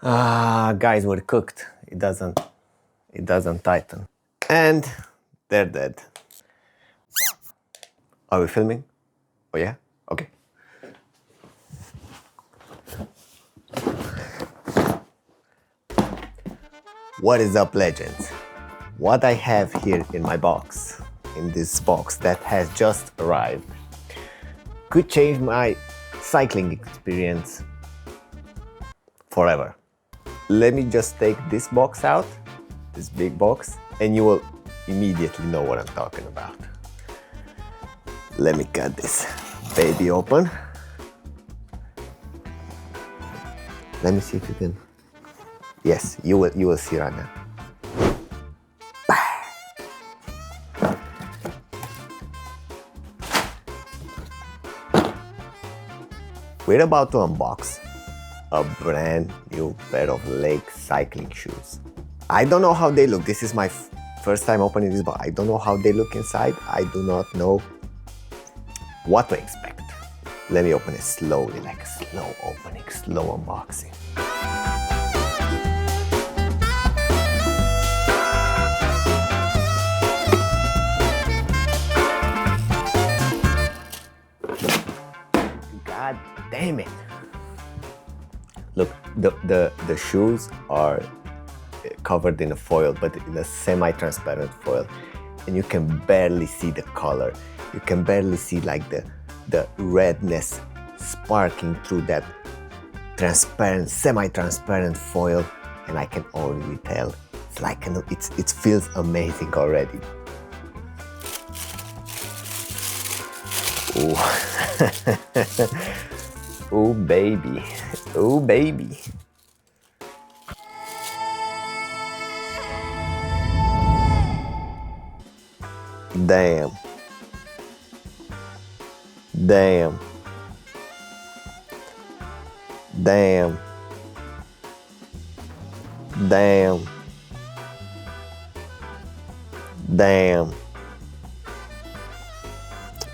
Guys, we're cooked. It doesn't tighten. And they're dead. Are we filming? Oh yeah? Okay. What is up, legends? What I have here in my box, in this box that has just arrived, could change my cycling experience forever. Let me just take this box out, this big box, and you will immediately know what I'm talking about. Let me cut this baby open. Let me see if you can. Yes, you will see right now. We're about to unbox a brand new pair of lake cycling shoes. I don't know how they look. This is my first time opening this box. I don't know how they look inside. I do not know what to expect. Let me open it slowly, like a slow opening, slow unboxing. God damn it. Look, the shoes are covered in a foil, but in a semi-transparent foil. And you can barely see the color. You can barely see like the redness sparking through that transparent, semi-transparent foil. And I can already tell, it's like, it feels amazing already. Ooh. Ooh, baby. Ooh, baby. Damn. Damn. Damn. Damn. Damn.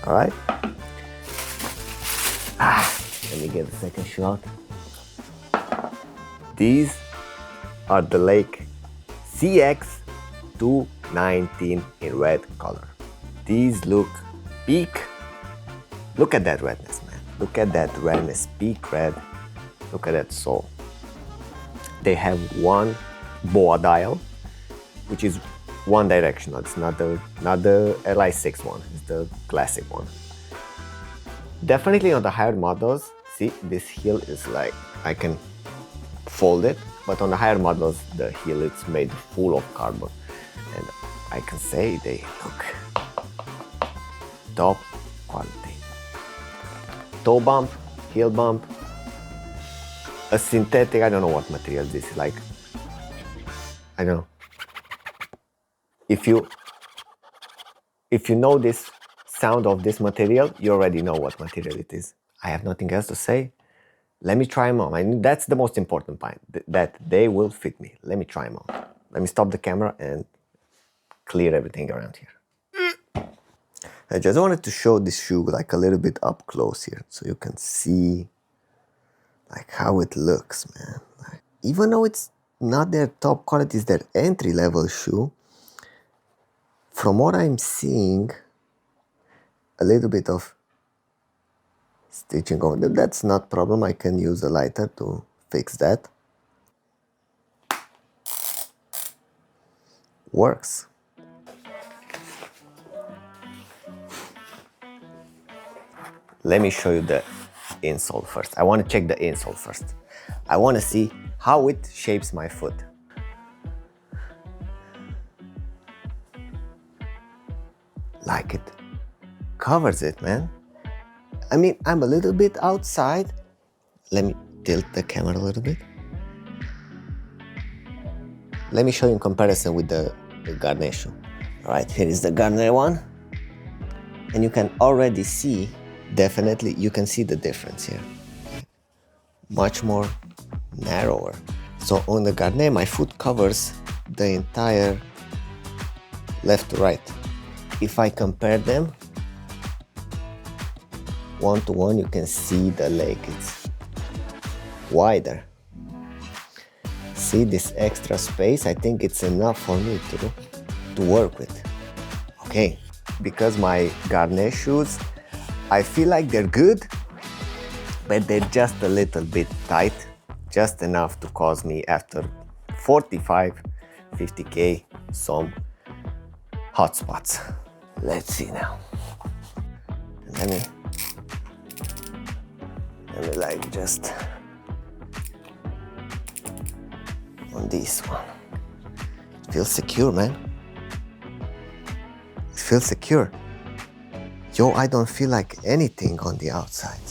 All right. Let me get the second shoe out. These are the Lake CX219 in red color. These look peak. Look at that redness, man. Look at that redness, peak red. Look at that sole. They have one boa dial, which is one directional. It's not the LI6 one. It's the classic one. Definitely on the higher models, see, this heel is like, I can fold it, but on the higher models, the heel is made full of carbon. And I can say they look top quality. Toe bump, heel bump, a synthetic, I don't know what material this is, like, I don't know. If you know this sound of this material, you already know what material it is. I have nothing else to say. Let me try them on. I mean, that's the most important point, that they will fit me. Let me try them on. Let me stop the camera and clear everything around here. I just wanted to show this shoe like a little bit up close here, so you can see like how it looks, man. Like, even though it's not their top quality, it's their entry-level shoe. From what I'm seeing, a little bit of stitching over there. That's not a problem. I can use a lighter to fix that. Works. Let me show you the insole first. I want to check the insole first. I want to see how it shapes my foot. Like it covers it, man. I mean, I'm a little bit outside. Let me tilt the camera a little bit. Let me show you in comparison with the Gaerne shoe. All right, here is the Gaerne one. And you can already see, definitely, you can see the difference here. Much more narrower. So on the Gaerne, my foot covers the entire left to right. If I compare them, one to one, you can see the leg, it's wider. see this extra space, I think it's enough for me to work with. Okay, because my Gaerne shoes, I feel like they're good, but they're just a little bit tight, just enough to cause me after 45, 50K some hot spots. Let's see now. Let me like just on this one. It feels secure, man. It feels secure. Yo, I don't feel like anything on the outside.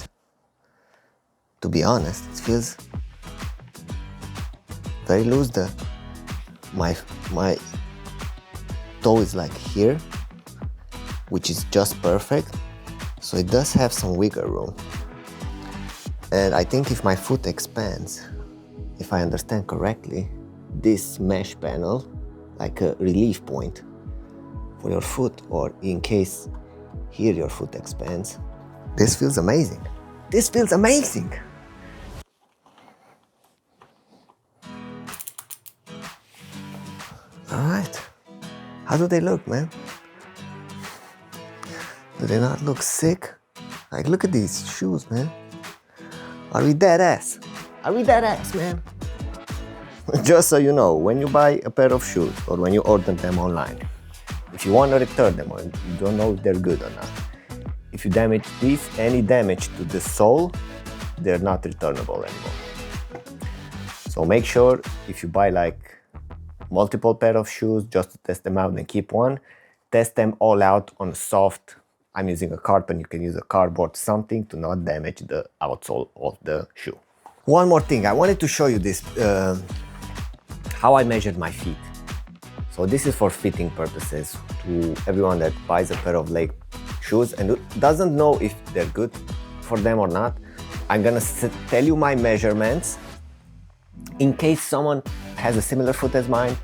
To be honest, it feels very loose. My toe is like here, which is just perfect. So it does have some wiggle room. And I think if my foot expands, if I understand correctly, this mesh panel, like a relief point for your foot, or in case here your foot expands, this feels amazing. This feels amazing. All right. How do they look, man? Do they not look sick? Like, look at these shoes, man. Are we dead ass? Are we dead ass, man? Just so you know, when you buy a pair of shoes or when you order them online, if you want to return them or you don't know if they're good or not, if you damage these, any damage to the sole, they're not returnable anymore. So make sure if you buy like multiple pair of shoes just to test them out and keep one, test them all out on soft. I'm using a carton, you can use a cardboard, something to not damage the outsole of the shoe. One more thing, I wanted to show you this, how I measured my feet. So this is for fitting purposes to everyone that buys a pair of leg shoes and doesn't know if they're good for them or not. I'm gonna tell you my measurements in case someone has a similar foot as mine,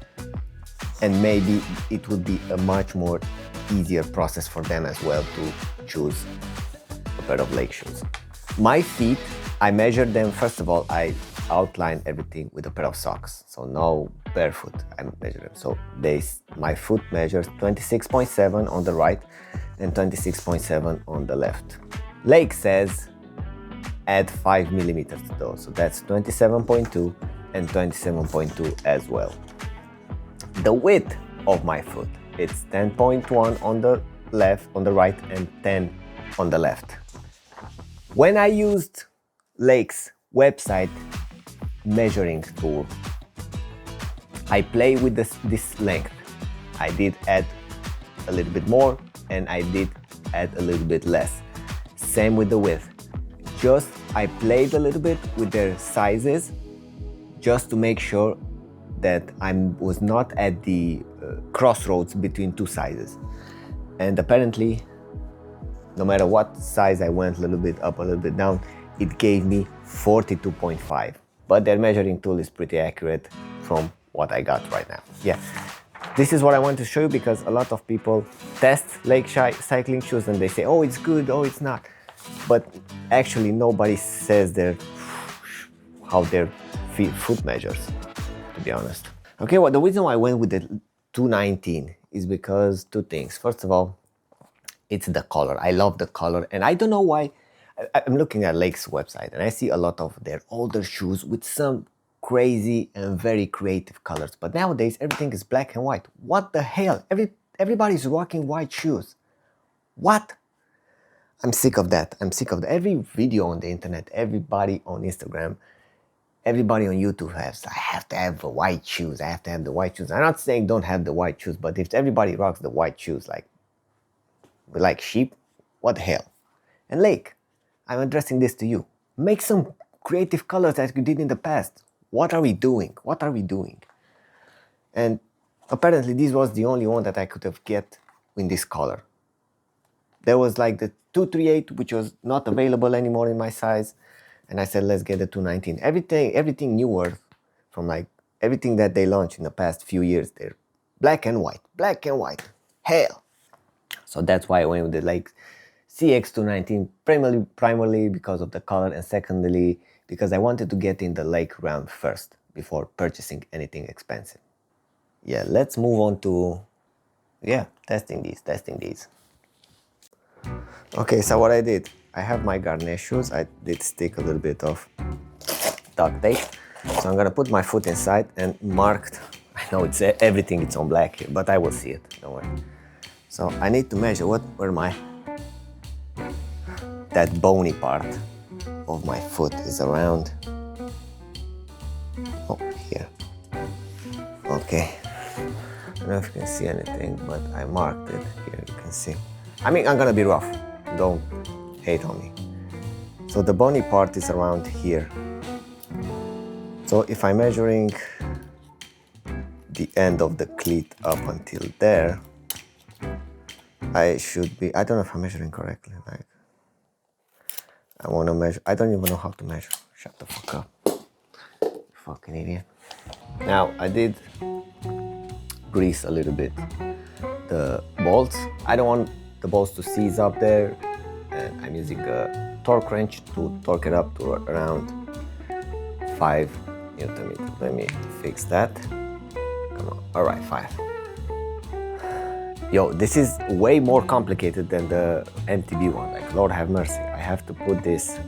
and maybe it would be a much more easier process for them as well to choose a pair of leg shoes. My feet, I measured them. First of all, I outlined everything with a pair of socks, so no barefoot. I measured them. So my foot measures 26.7 on the right and 26.7 on the left. Leg says add 5 millimeters to those, so that's 27.2 and 27.2 as well. The width of my foot, it's 10.1 on the left, on the right, and 10 on the left. When I used Lake's website measuring tool, I play with this length. I did add a little bit more and I did add a little bit less. Same with the width. Just I played a little bit with their sizes just to make sure that I was not at the crossroads between two sizes. And apparently, no matter what size I went, a little bit up, a little bit down, it gave me 42.5. But their measuring tool is pretty accurate from what I got right now. Yeah, this is what I want to show you because a lot of people test leg cycling shoes and they say, oh, it's good, oh, it's not. But actually nobody says how their foot measures, to be honest. Okay, well, the reason why I went with the 219 is because two things. First of all, it's the color. I love the color, and I don't know why. I'm looking at Lake's website and I see a lot of their older shoes with some crazy and very creative colors. But nowadays everything is black and white. What the hell? Everybody's rocking white shoes. What? I'm sick of that. I'm sick of that. Every video on the internet, everybody on Instagram, everybody on YouTube has, I have to have the white shoes. I have to have the white shoes. I'm not saying don't have the white shoes, but if everybody rocks the white shoes like sheep, what the hell? And Lake, I'm addressing this to you. Make some creative colors as you did in the past. What are we doing? What are we doing? And apparently this was the only one that I could have get in this color. There was like the 238, which was not available anymore in my size. And I said, let's get the 219. Everything newer from like everything that they launched in the past few years, they're black and white, hell. So that's why I went with the like CX219, primarily because of the color, and secondly, because I wanted to get in the lake round first. before purchasing anything expensive. Yeah, let's move on to, yeah, testing these. Okay, so what I did, I have my Gaerne shoes. I did stick a little bit of duct tape. So I'm gonna put my foot inside and marked, I know it's everything, it's on black here, but I will see it, don't worry. So I need to measure where that bony part of my foot is around, oh, here. Okay, I don't know if you can see anything, but I marked it here, you can see. I mean, I'm gonna be rough, don't hate on me. So the bony part is around here. So if I'm measuring the end of the cleat up until there, I should be, I don't know if I'm measuring correctly, like, I want to measure, I don't even know how to measure. Shut the fuck up, you fucking idiot. Now, I did grease a little bit the bolts. I don't want the bolts to seize up there, and I'm using a torque wrench to torque it up to around 5 Newton meters. Let me fix that. Come on, all right, 5. Yo, this is way more complicated than the MTB one, like, Lord have mercy. I have to put this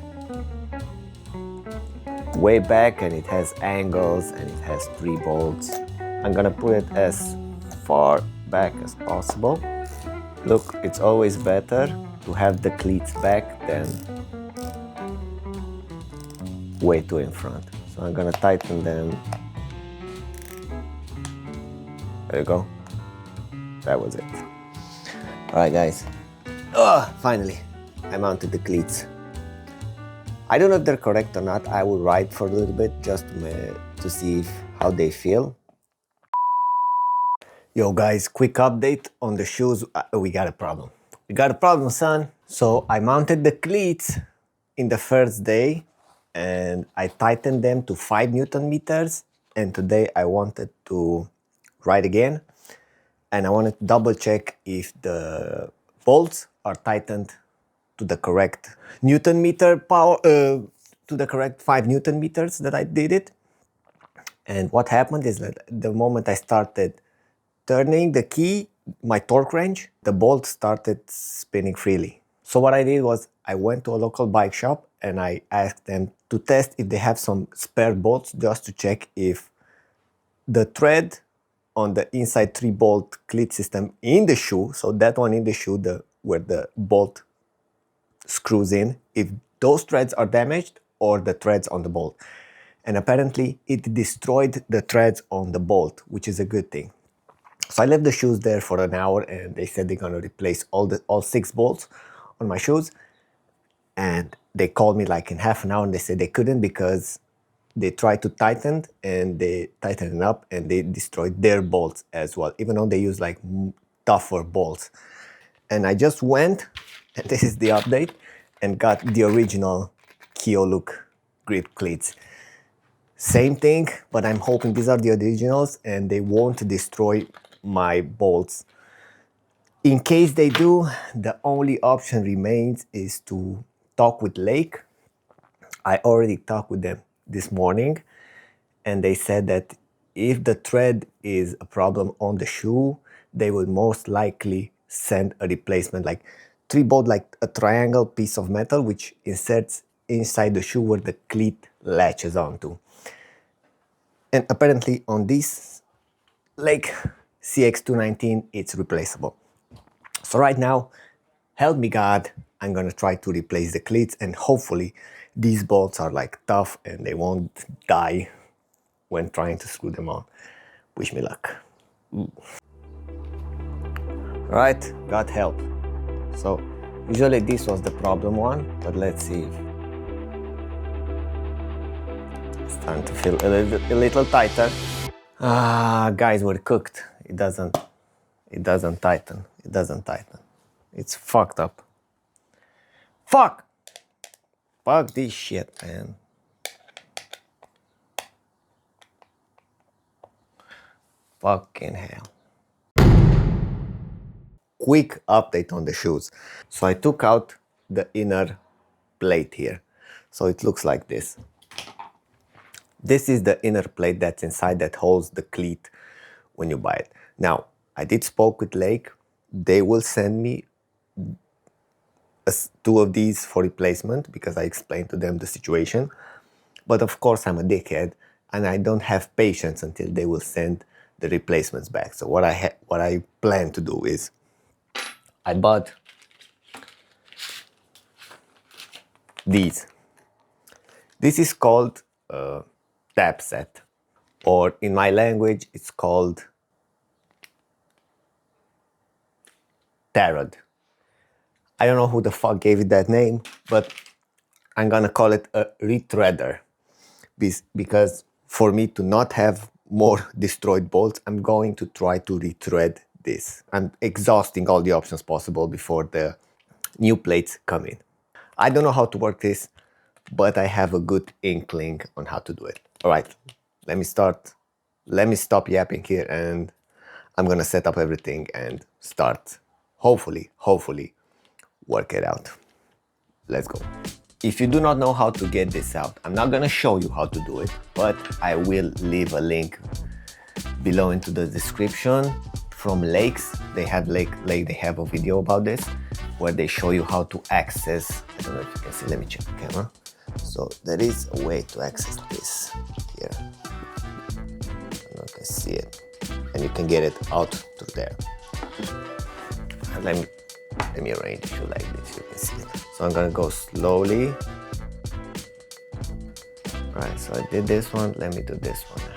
way back, and it has angles, and it has 3 bolts. I'm gonna put it as far back as possible. Look, it's always better to have the cleats back than way too in front. So I'm gonna tighten them. There you go. That was it. All right, guys. Finally, I mounted the cleats. I don't know if they're correct or not. I will ride for a little bit just to see how they feel. Yo, guys, quick update on the shoes. We got a problem. We got a problem, son. So I mounted the cleats in the first day, and I tightened them to 5 Newton meters. And today I wanted to ride again. And I wanted to double check if the bolts are tightened to the correct Newton meter power, to the correct 5 Newton meters that I did it. And what happened is that the moment I started turning the key, my torque wrench, the bolt started spinning freely. So what I did was I went to a local bike shop and I asked them to test if they have some spare bolts, just to check if the thread on the inside 3-bolt cleat system in the shoe, so that one in the shoe, where the bolt screws in, if those threads are damaged or the threads on the bolt. And apparently it destroyed the threads on the bolt, which is a good thing. So I left the shoes there for an hour, and they said they're gonna replace all 6 bolts on my shoes. And they called me like in half an hour, and they said they couldn't because they tried to tighten, and they tightened it up, and they destroyed their bolts as well, even though they use like tougher bolts. And I just went, and this is the update, and got the original Keo-look grip cleats. Same thing, but I'm hoping these are the originals and they won't destroy my bolts. In case they do, the only option remains is to talk with Lake. I already talked with them this morning, and they said that if the thread is a problem on the shoe, they would most likely send a replacement, like 3-bolt, like a triangle piece of metal, which inserts inside the shoe where the cleat latches onto. And apparently on this Lake CX219, it's replaceable. So right now, help me God, I'm gonna try to replace the cleats, and hopefully these bolts are like tough and they won't die when trying to screw them on. Wish me luck. Right, got help. So usually this was the problem one, but let's see if it's starting to feel a little tighter. Guys, we're cooked. It doesn't tighten. It doesn't tighten. It's fucked up. Fuck this shit, man. Fucking hell. Quick update on the shoes. So I took out the inner plate here. So it looks like this. This is the inner plate that's inside that holds the cleat when you buy it. Now, I did spoke with Lake. They will send me two of these for replacement because I explained to them the situation. But of course, I'm a dickhead and I don't have patience until they will send the replacements back. So what I plan to do is I bought these. This is called tap set, or in my language, it's called tarot. I don't know who the fuck gave it that name, but I'm gonna call it a rethreader because for me to not have more destroyed bolts, I'm going to try to rethread this. I'm exhausting all the options possible before the new plates come in. I don't know how to work this, but I have a good inkling on how to do it. All right, let me start. Let me stop yapping here and I'm gonna set up everything and start, hopefully, work it out. Let's go. If you do not know how to get this out, I'm not gonna show you how to do it, but I will leave a link below into the description from Lakes. They have they have a video about this where they show you how to access. I don't know if you can see, let me check the camera. So there is a way to access this here. I don't know if you can see it. And you can get it out through there. And let me arrange it like this, you can see it. So I'm gonna go slowly. All right, so I did this one, let me do this one now.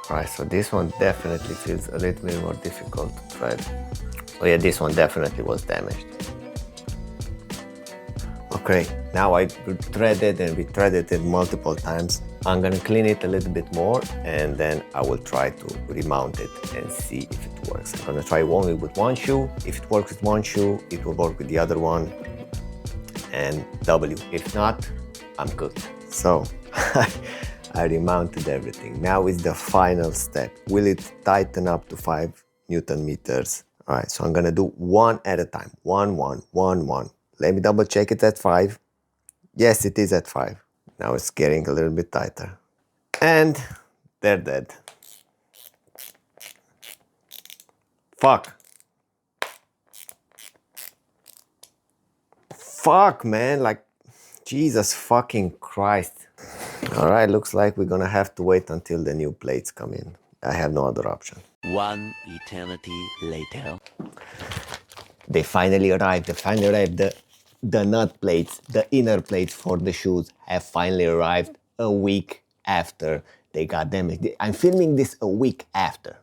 All right, so this one definitely feels a little bit more difficult to thread. Oh yeah, this one definitely was damaged. Okay, now I threaded and re-threaded it multiple times. I'm gonna clean it a little bit more and then I will try to remount it and see if it works. I'm gonna try only with one shoe. If it works with one shoe, it will work with the other one and W. If not, I'm cooked. So I remounted everything. Now is the final step. Will it tighten up to 5 Newton meters? All right, so I'm gonna do one at a time. One. Let me double check it at 5. Yes, it is at 5. Now it's getting a little bit tighter. And they're dead. Fuck. Fuck, man, like, Jesus fucking Christ. All right, looks like we're gonna have to wait until the new plates come in. I have no other option. One eternity later. They finally arrived. The nut plates, the inner plates for the shoes have finally arrived a week after they got damaged. I'm filming this a week after.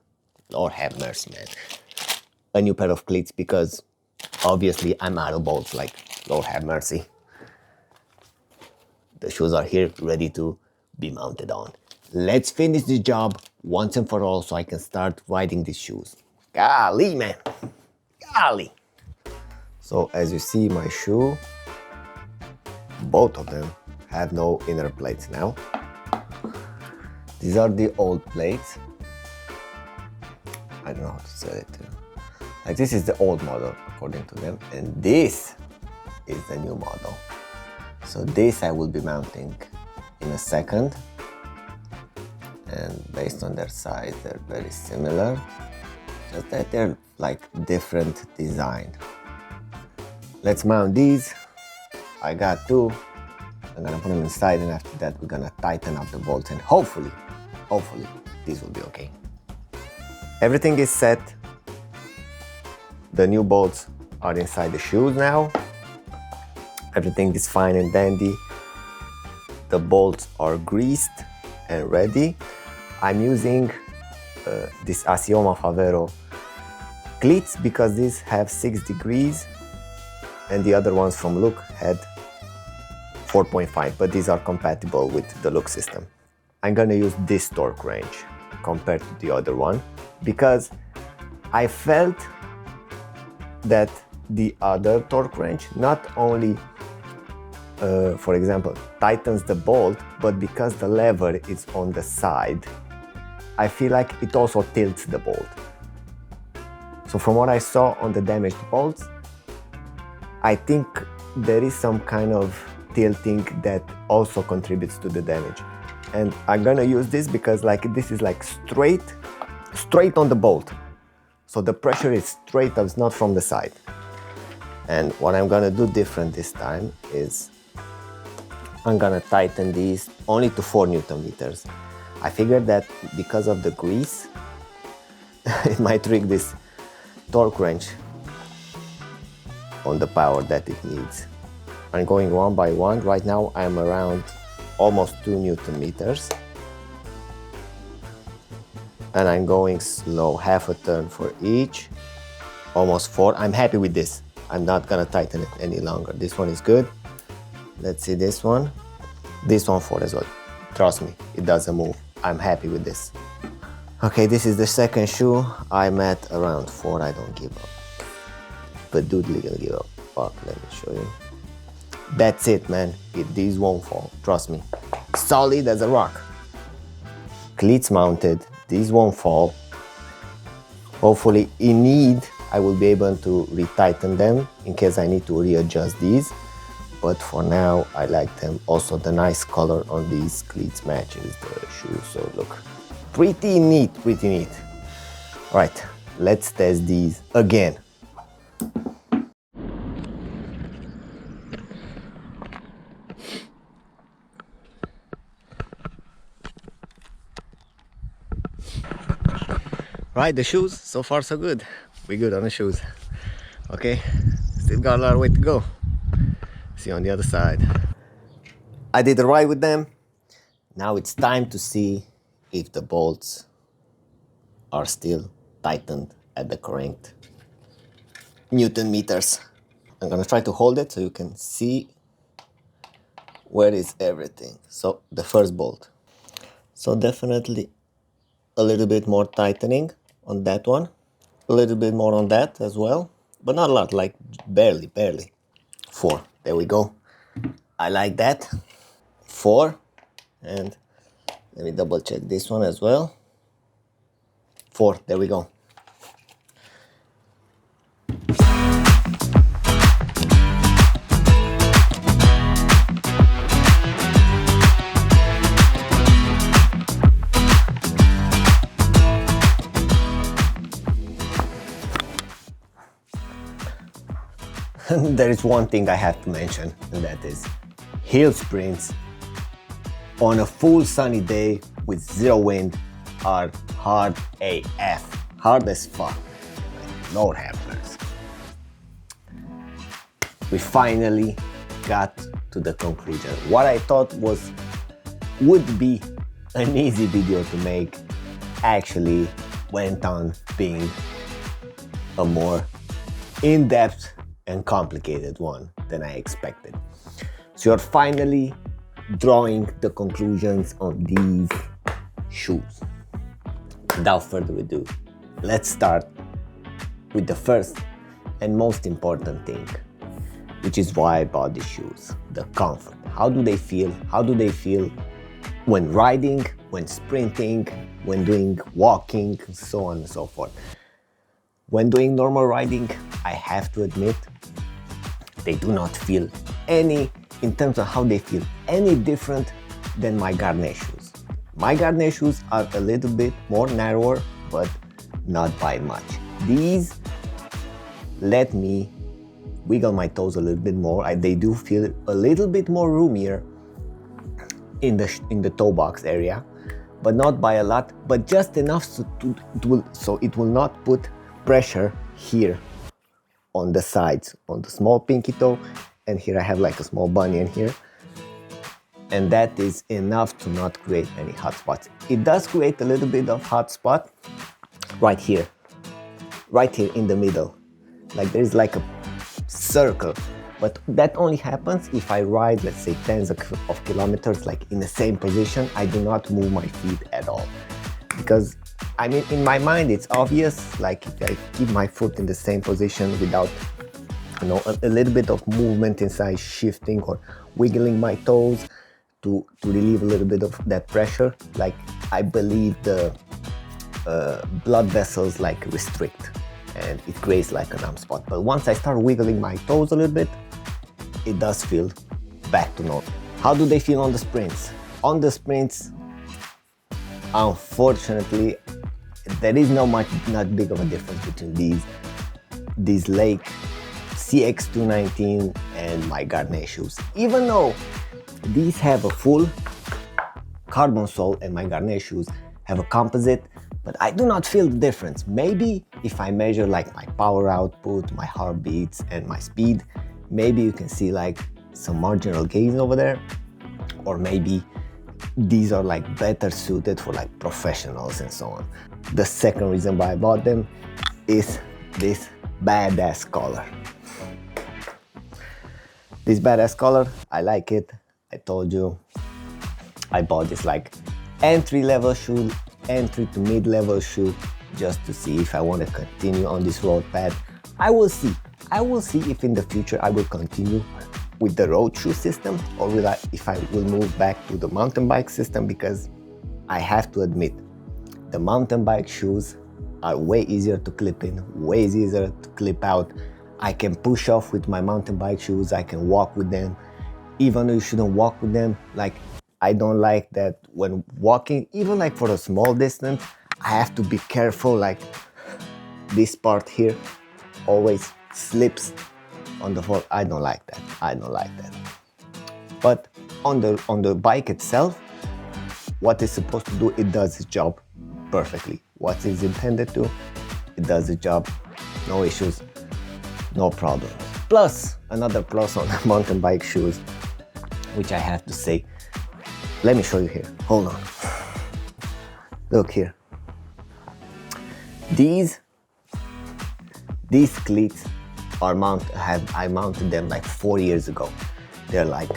Lord have mercy, man. A new pair of cleats because obviously I'm out of bolts, like, Lord have mercy. The shoes are here, ready to be mounted on. Let's finish this job once and for all so I can start riding these shoes. Golly, man. Golly. So as you see, my shoe, both of them have no inner plates now. These are the old plates. I don't know how to say it. Like, this is the old model according to them, and this is the new model. So this I will be mounting in a second, and based on their size, they're very similar, just that they're like different design. Let's mount these. I got 2. I'm gonna put them inside, and after that we're gonna tighten up the bolts, and hopefully this will be okay. Everything is set. The new bolts are inside the shoes now. Everything is fine and dandy. The bolts are greased and ready. I'm using this Asioma Favero cleats because these have 6 degrees and the other ones from Look had 4.5, but these are compatible with the Look system. I'm gonna use this torque range compared to the other one because I felt that the other torque range not only for example, tightens the bolt, but because the lever is on the side, I feel like it also tilts the bolt. So from what I saw on the damaged bolts, I think there is some kind of tilting that also contributes to the damage. And I'm gonna use this because like this is like straight on the bolt. So the pressure is straight, it's not from the side. And what I'm gonna do different this time is I'm gonna tighten these only to 4 Newton meters. I figured that because of the grease, it might rig this torque wrench on the power that it needs. I'm going one by one. Right now I'm around almost 2 Newton meters. And I'm going slow, half a turn for each, almost 4. I'm happy with this. I'm not gonna tighten it any longer. This one is good. Let's see this one. This one 4 as well. Trust me, it doesn't move. I'm happy with this. Okay, this is the second shoe. I'm at around 4. I don't give up. But dude, you're gonna give up. Fuck, let me show you. That's it, man. These won't fall. Trust me. Solid as a rock. Cleats mounted. These won't fall. Hopefully, in need, I will be able to retighten them in case I need to readjust these. But for now, I like them. Also, the nice color on these cleats matches the shoes. So look, pretty neat, pretty neat. All right, let's test these again. Right, the shoes, so far so good. We're good on the shoes. Okay, still got a lot of way to go. See you on the other side. I did a ride with them. Now it's time to see if the bolts are still tightened at the correct Newton meters. I'm gonna try to hold it so you can see where is everything. So the first bolt. So definitely a little bit more tightening on that one. A little bit more on that as well, but not a lot, like barely. 4, there we go. I like that. 4, and let me double check this one as well. 4, there we go. There is one thing I have to mention, and that is heel sprints on a full sunny day with 0 wind are hard AF. Hard as fuck. Like, Lord have mercy. We finally got to the conclusion. What I thought would be an easy video to make actually went on being a more in-depth and complicated one than I expected. So you're finally drawing the conclusions on these shoes. Without further ado, let's start with the first and most important thing, which is why I bought these shoes, the comfort. How do they feel? How do they feel when riding, when sprinting, when doing walking, so on and so forth. When doing normal riding, I have to admit, they do not feel any, in terms of how they feel, any different than my Gaerne shoes. My Gaerne shoes are a little bit more narrower, but not by much. These let me wiggle my toes a little bit more. They do feel a little bit more roomier in the toe box area, but not by a lot, but just enough so it will not put pressure here on the sides, on the small pinky toe, and here I have like a small bunion here, and that is enough to not create any hot spots. It does create a little bit of hot spot right here in the middle, like there is like a circle, but that only happens if I ride, let's say, tens of kilometers, like in the same position. I do not move my feet at all, because I mean, in my mind, it's obvious, like if I keep my foot in the same position without, you know, a little bit of movement inside, shifting or wiggling my toes to relieve a little bit of that pressure, like I believe the blood vessels like restrict and it creates like a numb spot. But once I start wiggling my toes a little bit, it does feel back to normal. How do they feel on the sprints? On the sprints, unfortunately, there is not big of a difference between these Lake CX219 and my Gaerne shoes. Even though these have a full carbon sole and my Gaerne shoes have a composite, but I do not feel the difference. Maybe if I measure like my power output, my heartbeats and my speed, maybe you can see like some marginal gains over there, or maybe these are like better suited for like professionals and so on. The second reason why I bought them is this badass color. This badass color, I like it. I told you, I bought this like entry-level shoe, entry to mid-level shoe, just to see if I want to continue on this road path. I will see. I will see if in the future I will continue with the road shoe system, or if I will move back to the mountain bike system, because I have to admit, the mountain bike shoes are way easier to clip in, way easier to clip out. I can push off with my mountain bike shoes, I can walk with them, even though you shouldn't walk with them. Like, I don't like that when walking, even like for a small distance, I have to be careful, like this part here always slips on the floor. I don't like that. I don't like that. But on the bike itself, what it's supposed to do, it does its job perfectly. What it's intended to, it does its job. No issues, no problem. Plus, another plus on the mountain bike shoes, which I have to say, let me show you here. Hold on. Look here. These cleats are I mounted them like 4 years ago. They're like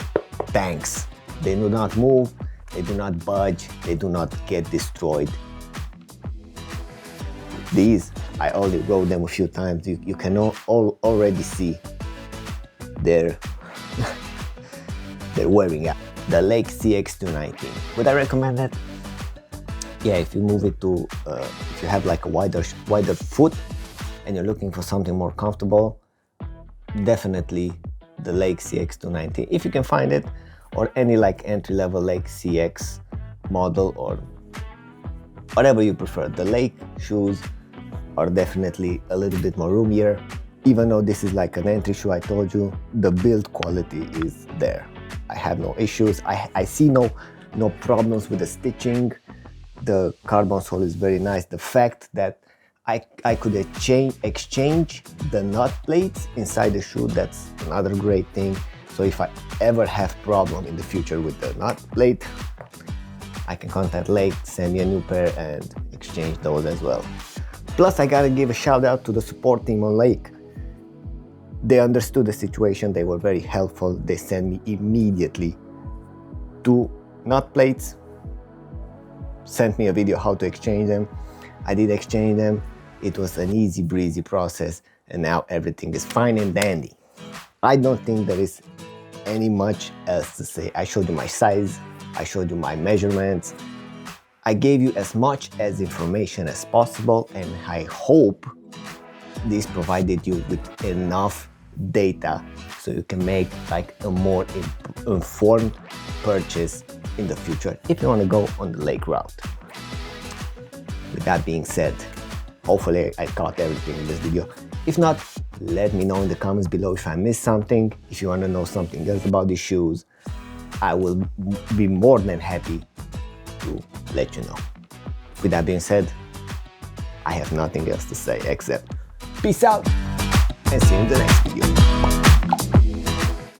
tanks. They do not move, they do not budge, they do not get destroyed. These, I already rode them a few times. You can already see they're wearing out. The Lake CX219. Would I recommend that? Yeah, if you move it to, if you have like a wider foot and you're looking for something more comfortable, definitely the Lake CX219, if you can find it, or any like entry-level Lake CX model, or whatever you prefer. The Lake shoes are definitely a little bit more roomier. Even though this is like an entry shoe, I told you, the build quality is there. I have no issues. I see no problems with the stitching. The carbon sole is very nice. The fact that I could exchange the nut plates inside the shoe, that's another great thing. So if I ever have problem in the future with the nut plate, I can contact Lake, send me a new pair and exchange those as well. Plus, I gotta give a shout out to the support team on Lake. They understood the situation, they were very helpful. They sent me immediately 2 nut plates, sent me a video how to exchange them. I did exchange them. It was an easy breezy process, and now everything is fine and dandy. I don't think there is any much else to say. I showed you my size, I showed you my measurements. I gave you as much as information as possible, and I hope this provided you with enough data so you can make like a more informed purchase in the future if you want to go on the Lake route. With that being said, hopefully I caught everything in this video. If not, let me know in the comments below if I missed something. If you want to know something else about these shoes, I will be more than happy to let you know. With that being said, I have nothing else to say except peace out and see you in the next video.